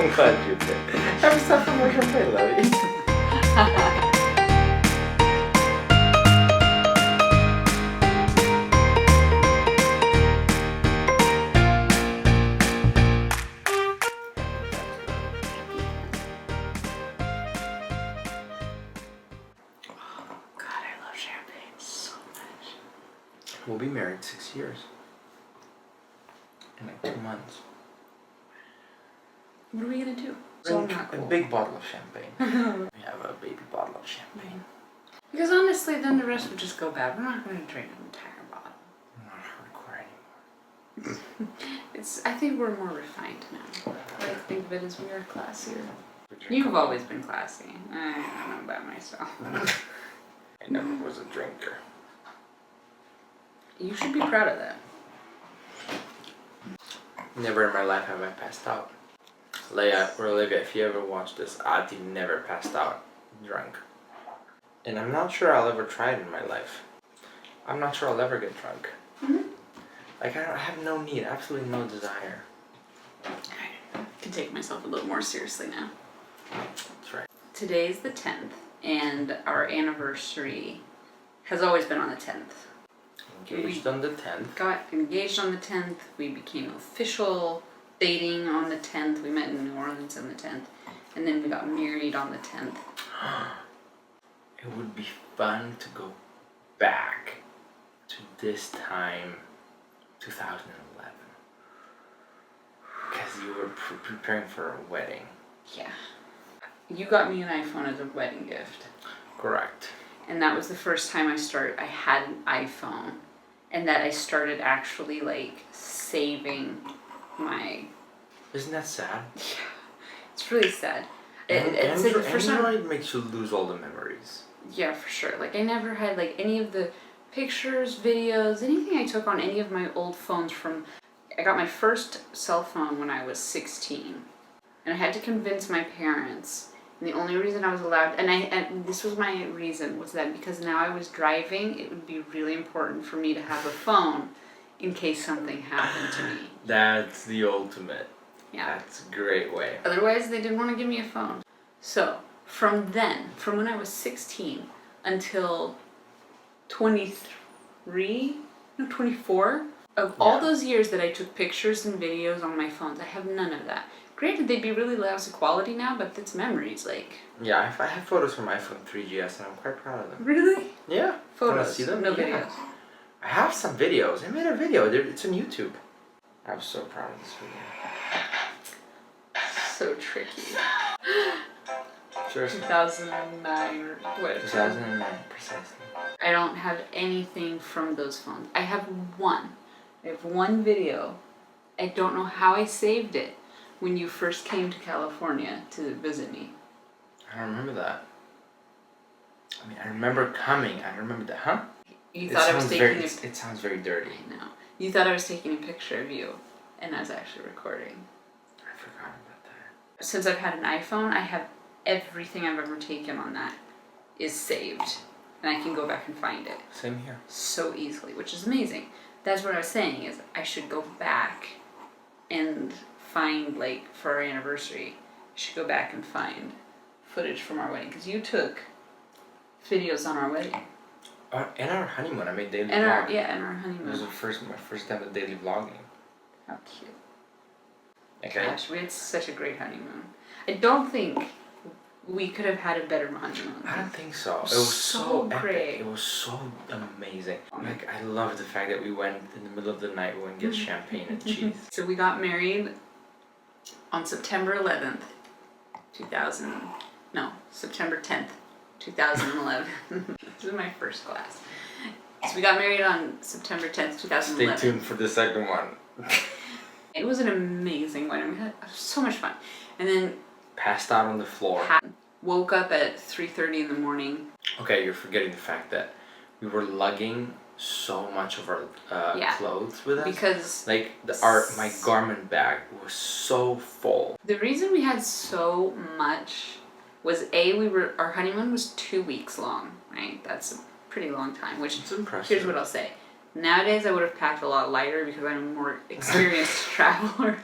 I'm glad you did. Have yourself some more champagne, Lovey. We'll be married 6 years. In like 2 months. What are we gonna do? Drink a big bottle of champagne. We have a baby bottle of champagne. Because honestly, then the rest would just go bad. We're not gonna drink an entire bottle. I'm not hardcore anymore. I think we're more refined now. I think of it as we are classier. You've always been classy. I don't know about myself. I never was a drinker. You should be proud of that. Never in my life have I passed out. Leia or Olivia, if you ever watch this, I've never passed out drunk. And I'm not sure I'll ever try it in my life. I'm not sure I'll ever get drunk. Mm-hmm. Like, I have no need, absolutely no desire. I can take myself a little more seriously now. That's right. Today's the 10th, and our anniversary has always been on the 10th. Engaged on the 10th. Got engaged on the 10th. We became official dating on the 10th. We met in New Orleans on the 10th. And then we got married on the 10th. It would be fun to go back to this time, 2011. Because you were preparing for a wedding. Yeah. You got me an iPhone as a wedding gift. Correct. And that was the first time I had an iPhone. And that I started actually like saving my... Isn't that sad? Yeah. It's really sad. It's like the first time it makes you lose all the memories. Yeah, for sure. Like I never had like any of the pictures, videos, anything I took on any of my old phones from... I got my first cell phone when I was 16. And I had to convince my parents. And the only reason I was allowed, and this was my reason, was that because now I was driving, it would be really important for me to have a phone in case something happened to me. That's the ultimate. Yeah. That's a great way. Otherwise, they didn't want to give me a phone. So, from when I was 16 until 24, of all those years that I took pictures and videos on my phones, I have none of that. Granted, they'd be really lousy quality now, but it's memories, like... Yeah, I have photos from my iPhone 3GS and I'm quite proud of them. Really? Yeah. Photos? Wanna see them? No Yeah. videos? I have some videos. I made a video. It's on YouTube. I was so proud of this video. So tricky. Seriously. 2009 or what? 2009, precisely. I don't have anything from those phones. I have one. I have one video. I don't know how I saved it. When you first came to California to visit me. I don't remember that. I mean, I remember coming. I remember that. Huh? You thought I was taking it sounds very dirty. I know. You thought I was taking a picture of you, and I was actually recording. I forgot about that. Since I've had an iPhone, I have everything I've ever taken on that is saved, and I can go back and find it. Same here. So easily, which is amazing. That's what I was saying, is I should go back and find, like, for our anniversary, I should go back and find footage from our wedding, because you took videos on our wedding. And our honeymoon, I made daily and vlogging. And our honeymoon. It was my first time with daily vlogging. How cute. Okay. Gosh, we had such a great honeymoon. I don't think we could have had a better honeymoon. I don't think so. It was so great. Epic. It was so amazing. Like, I love the fact that we went in the middle of the night, we went and get champagne and cheese. So we got married on September 11th, September 10th, 2011. This is my first class. So we got married on September 10th, 2011. Stay tuned for the second one. It was an amazing wedding. We had so much fun. And then... Passed out on the floor. Woke up at 3:30 in the morning. Okay, you're forgetting the fact that we were lugging so much of our clothes with us. Because... Like, my garment bag was so full. The reason we had so much was our honeymoon was 2 weeks long, right? That's a pretty long time, which it's impressive. Here's what I'll say. Nowadays I would have packed a lot lighter because I'm a more experienced traveler.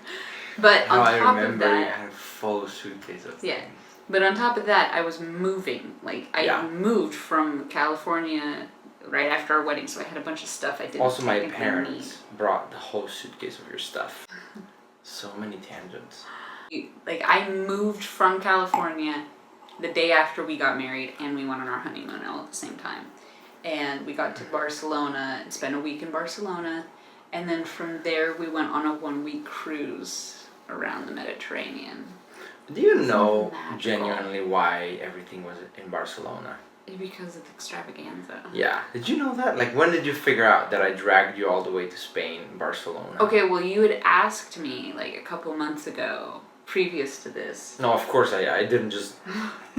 But on top of that, you had full suitcase of Yeah. things. But on top of that, I was moving. Like, I Yeah. moved from California right after our wedding, so I had a bunch of stuff I didn't Also, my technically parents need. brought the whole suitcase of your stuff. So many tangents. Like, I moved from California the day after we got married, and we went on our honeymoon all at the same time. And we got to Barcelona and spent a week in Barcelona. And then from there, we went on a 1-week cruise around the Mediterranean. Do you know magical. genuinely why everything was in Barcelona? Because of the extravaganza. Yeah. Did you know that? Like, when did you figure out that I dragged you all the way to Spain, Barcelona? Okay, well, you had asked me like a couple months ago, previous to this. No, of course I didn't just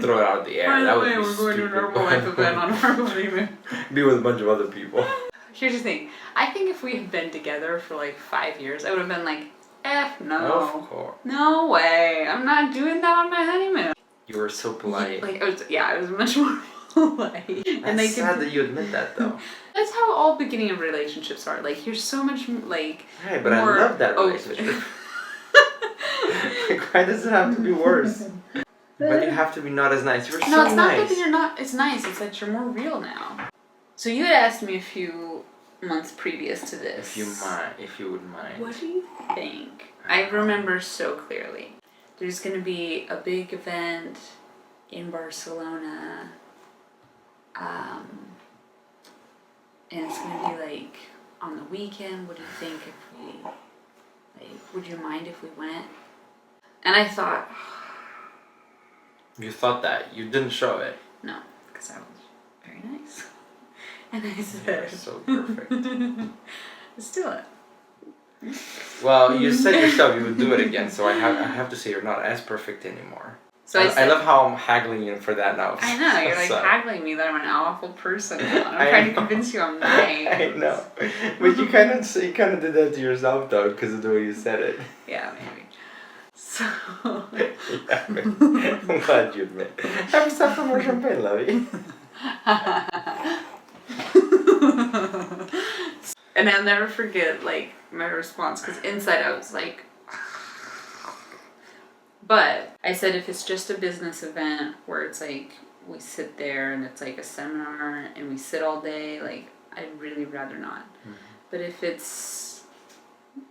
throw it out of the air. By That the would way, be we're going to stupid. an Herbalife event on our honeymoon. Be with a bunch of other people. Here's the thing. I think if we had been together for like 5 years, I would have been like, no. Of course. No way. I'm not doing that on my honeymoon. You were so polite. Like, I was much more polite. That's sad that you admit that, though. That's how all beginning of relationships are. Like, you're so much, like... Hey, but more... I love that relationship. Like, why does it have to be worse? But you have to be not as nice. You're so nice. No, it's not that you're not... It's nice. It's that you're more real now. So you had asked me a few months previous to this. If you would mind. What do you think? I remember so clearly. There's going to be a big event in Barcelona. And it's going to be like on the weekend. What do you think if we, like, would you mind if we went? And I thought, You thought that. You didn't show it. no, because I was very nice. And I You're said, so perfect. let's do it. Well, you said yourself you would do it again, so I have to say you're not as perfect anymore. So I love how I'm haggling you for that now. I know, you're like So- haggling me that I'm an awful person. I'm I trying to know. convince you I'm nice. I know, but you kind of did that to yourself though, because of the way you said it. Yeah, maybe. So. Yeah, I'm glad you admit. Have yourself some more champagne, lovey. And I'll never forget, like, my response, because inside I was like, but I said if it's just a business event where it's like we sit there and it's like a seminar and we sit all day, like, I'd really rather not. Mm-hmm. But if it's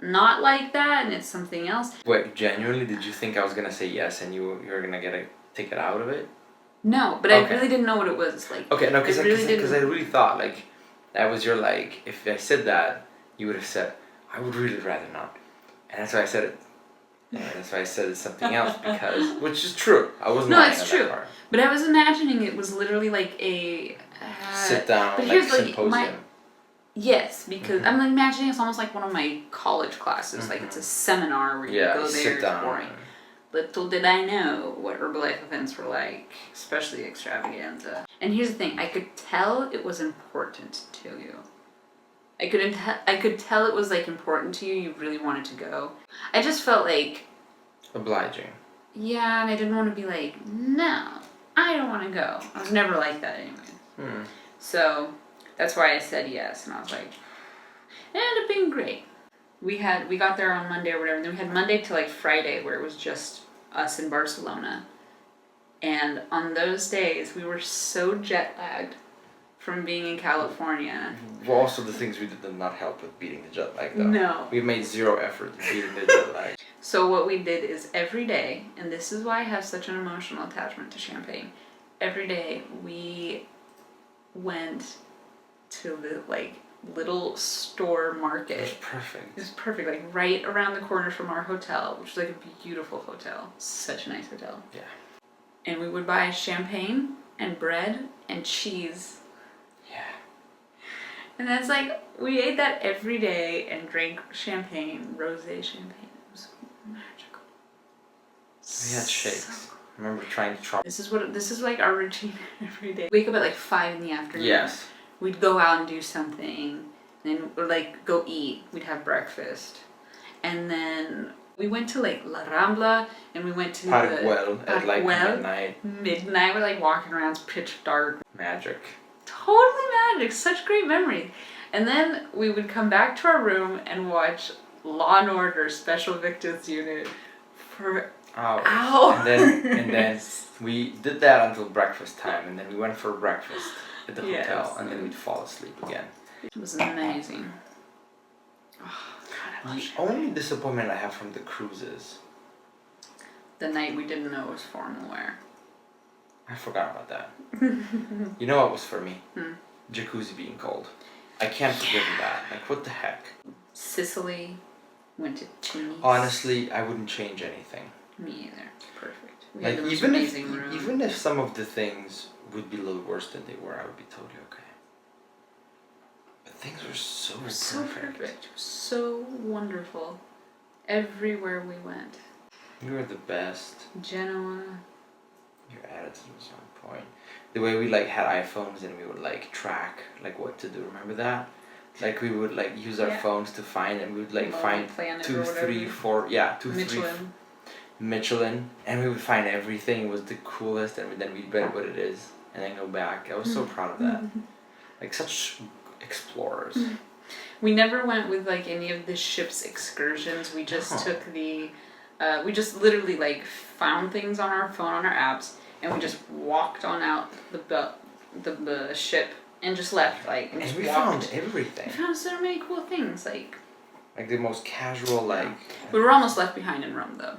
not like that and it's something else. Wait, genuinely, did you think I was gonna say yes and you were gonna get a ticket out of it? No, but Okay. I really didn't know what it was like. Okay, no, because I really really thought like that was your like. If I said that, you would have said I would really rather not, and that's why I said it. And that's why I said it's something else because, which is true. I wasn't No, lying it's on true. that part. But I was imagining it was literally like a Sit down, but like here's, like, symposium. Yes, because I'm imagining it's almost like one of my college classes. Like it's a seminar where you go there. sit It's down. boring. Little did I know what Herbalife events were like, especially extravaganza. And here's the thing: I could tell it was important to you. I could tell it was like important to you. You really wanted to go. I just felt like Obliging. yeah, and I didn't want to be like no, I don't want to go. I was never like that anyway. So that's why I said yes, and I was like, it ended up being great. We got there on Monday or whatever, and then we had Monday to like Friday where it was just us in Barcelona. And on those days, we were so jet lagged from being in California. Well, also the things we did not help with beating the jet lag though. No. We made zero effort in beating the jet lag. So what we did is every day, and this is why I have such an emotional attachment to champagne, every day we went to the like little store market. It was perfect. It was perfect, like right around the corner from our hotel, which was like a beautiful hotel. Such a nice hotel. Yeah. And we would buy champagne and bread and cheese. Yeah. And that's like, we ate that every day and drank champagne, rosé champagne. It was magical. We had shakes. I remember trying to try. This is like our routine every day. Wake up at like 5 in the afternoon. Yes. We'd go out and do something, then or like go eat. We'd have breakfast, and then we went to like La Rambla, and we went to Parkwell at like Parkwell. midnight. Midnight, we're like walking around, it's pitch dark. Magic. Totally magic, such great memory. And then we would come back to our room and watch Law and Order Special Victims Unit for hours. Hours. And then we did that until breakfast time, and then we went for breakfast at the Yes. hotel, and then we'd fall asleep again. It was amazing. Oh, God, I love The only disappointment I have from the cruises, the night we didn't know it was formal wear. I forgot about that. You know what was for me? Hmm. Jacuzzi being cold. I can't forgive that. Like, what the heck? Sicily, went to Tunis. Honestly, I wouldn't change anything. Me either. Perfect. We Like, had the most even if amazing room. even if some of the things would be a little worse than they were, I would be totally okay. But things were so It was perfect. so perfect. It was so wonderful. Everywhere we went. You were the best. Genoa. Your attitude was on point. The way we like had iPhones and we would like track like what to do. Remember that? Like we would like use our phones to find, and we would like find Planet 2, or 3, whatever. 4, yeah, 2, 3, Michelin. Michelin, and we would find everything. It was the coolest, and then we'd bet what it is, and then go back. I was so proud of that. Like such explorers. We never went with like any of the ship's excursions. We just took the, we just literally like found things on our phone on our apps, and we just walked on out the ship and just left like. And just we walked. found everything. We found so many cool things like. Like the most casual like. We were almost left behind in Rome though.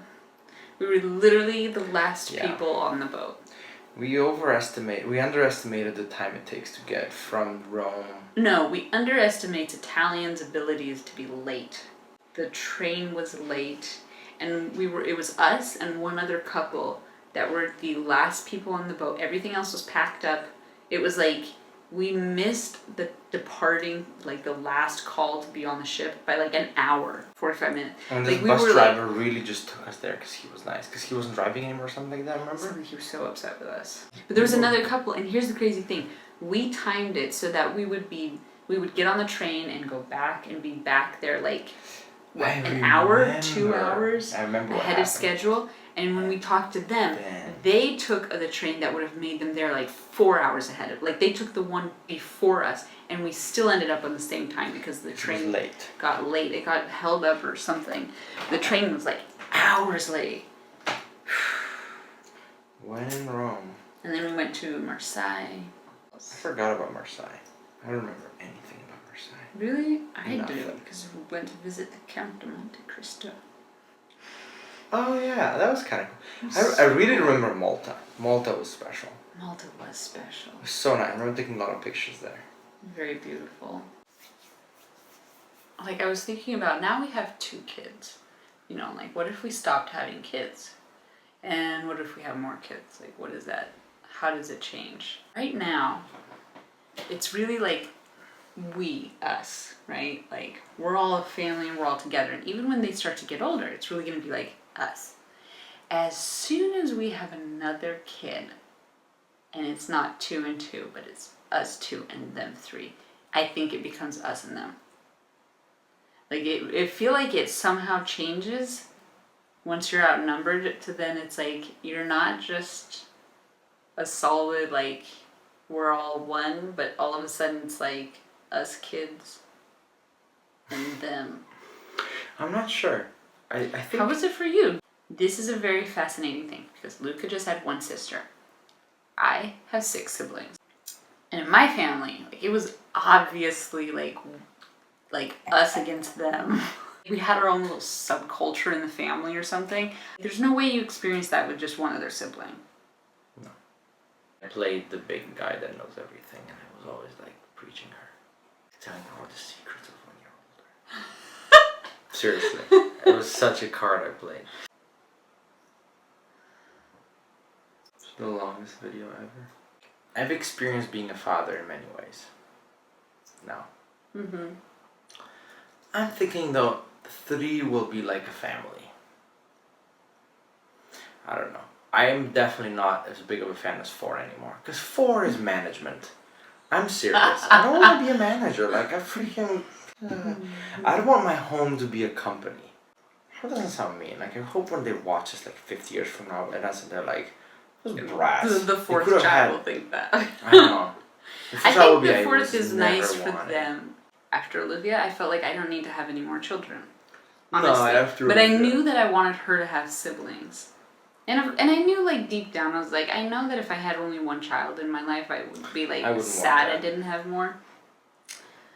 We were literally the last Yeah. people on the boat. We underestimated the time it takes to get from Rome. No, we underestimate Italians' abilities to be late. The train was late, and it was us and one other couple that were the last people on the boat. Everything else was packed up. It was like we missed the departing, like the last call to be on the ship by like an hour, 45 minutes. And like the bus driver really just took us there because he was nice. Because he wasn't driving anymore or something like that, remember? He was so upset with us. But there was another couple, and here's the crazy thing. We timed it so that we would get on the train and go back and be back there like an hour, 2 hours ahead of schedule. And when we talked to them, they took the train that would have made them there like 4 hours ahead of. Like they took the one before us, and we still ended up on the same time because the train got late. It got held up or something. The train was like hours late. When in Rome. And then we went to Marseille. I forgot about Marseille. I don't remember anything about Marseille. Really? I Nothing. do, because we went to visit the Count de Monte Cristo. Oh yeah, that was kind of cool. I really remember Malta. Malta was special. Malta was special. It was so nice. I remember taking a lot of pictures there. Very beautiful. Like I was thinking about, now we have 2 kids. You know, like what if we stopped having kids? And what if we have more kids? Like what is that? How does it change? Right now, it's really like us, right? Like we're all a family and we're all together. And even when they start to get older, it's really going to be like us. As soon as we have another kid, and it's not 2 and 2, but it's us 2 and them 3, I think it becomes us and them. Like it feel like it somehow changes once you're outnumbered to then it's like you're not just a solid like we're all one, but all of a sudden it's like us kids and them. I'm not sure. I think. How was it for you? This is a very fascinating thing because Luca just had 1 sister. I have 6 siblings. And in my family, like it was obviously like us against them. We had our own little subculture in the family or something. There's no way you experience that with just one other sibling. No. I played the big guy that knows everything, and I was always like preaching her, telling her all the secrets of when you're older. Seriously, it was such a card I played. It's the longest video ever. I've experienced being a father in many ways. Now. Mm-hmm. I'm thinking though, 3 will be like a family. I don't know. I am definitely not as big of a fan as 4 anymore. Because 4 is management. I'm serious. I don't want to be a manager. Like, I freaking... I don't want my home to be a company. That doesn't sound mean. Like, I hope when they watch this, like, 50 years from now, and they're like, those brats. The 4th child will think that. I know. I think the 4th is nice for them. After Olivia, I felt like I don't need to have any more children. Honestly. No, after But I Olivia. knew that I wanted her to have siblings. And I knew, like, deep down, I was like, I know that if I had only one child in my life, I would be, like, sad I didn't have more.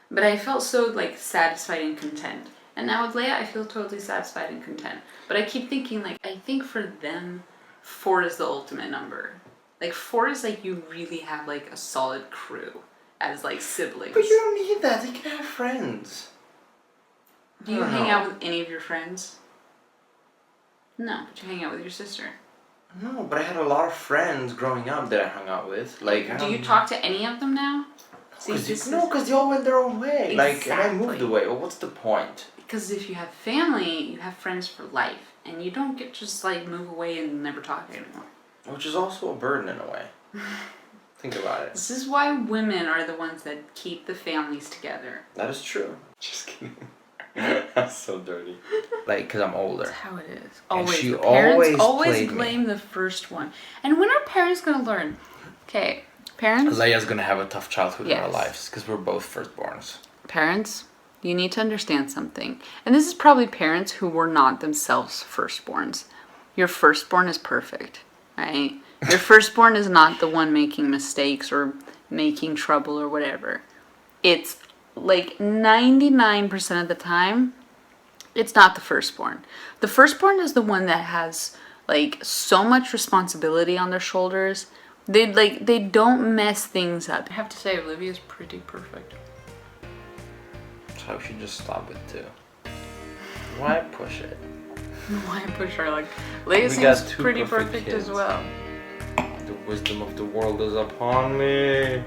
But I felt so, like, satisfied and content. And now with Leia, I feel totally satisfied and content. But I keep thinking, like, I think for them, 4 is the ultimate number. Like, 4 is, like, you really have, like, a solid crew as, like, siblings. But you don't need that. They can have friends. Do you hang out with any of your friends? No, but you hang out with your sister. No, but I had a lot of friends growing up that I hung out with. Like, do you talk to any of them now? Because they all went their own way. Exactly. Like, and I moved away. Well, what's the point? Because if you have family, you have friends for life. And you don't get just, like, move away and never talk anymore. Which is also a burden in a way. Think about it. This is why women are the ones that keep the families together. That is true. Just kidding. That's so dirty. Like, because I'm older. That's how it is. Always. And she the parents always blame the first one. And when are parents going to learn? Okay, parents. Leia's going to have a tough childhood in our lives because we're both firstborns. Parents, you need to understand something. And this is probably parents who were not themselves firstborns. Your firstborn is perfect, right? Your firstborn is not the one making mistakes or making trouble or whatever. It's like 99% of the time, it's not the firstborn. The firstborn is the one that has, like, so much responsibility on their shoulders. They don't mess things up. I have to say, Olivia's pretty perfect. So I should just stop it too. Why push it? Why push her? Like, Leia seems pretty perfect as well. The wisdom of the world is upon me.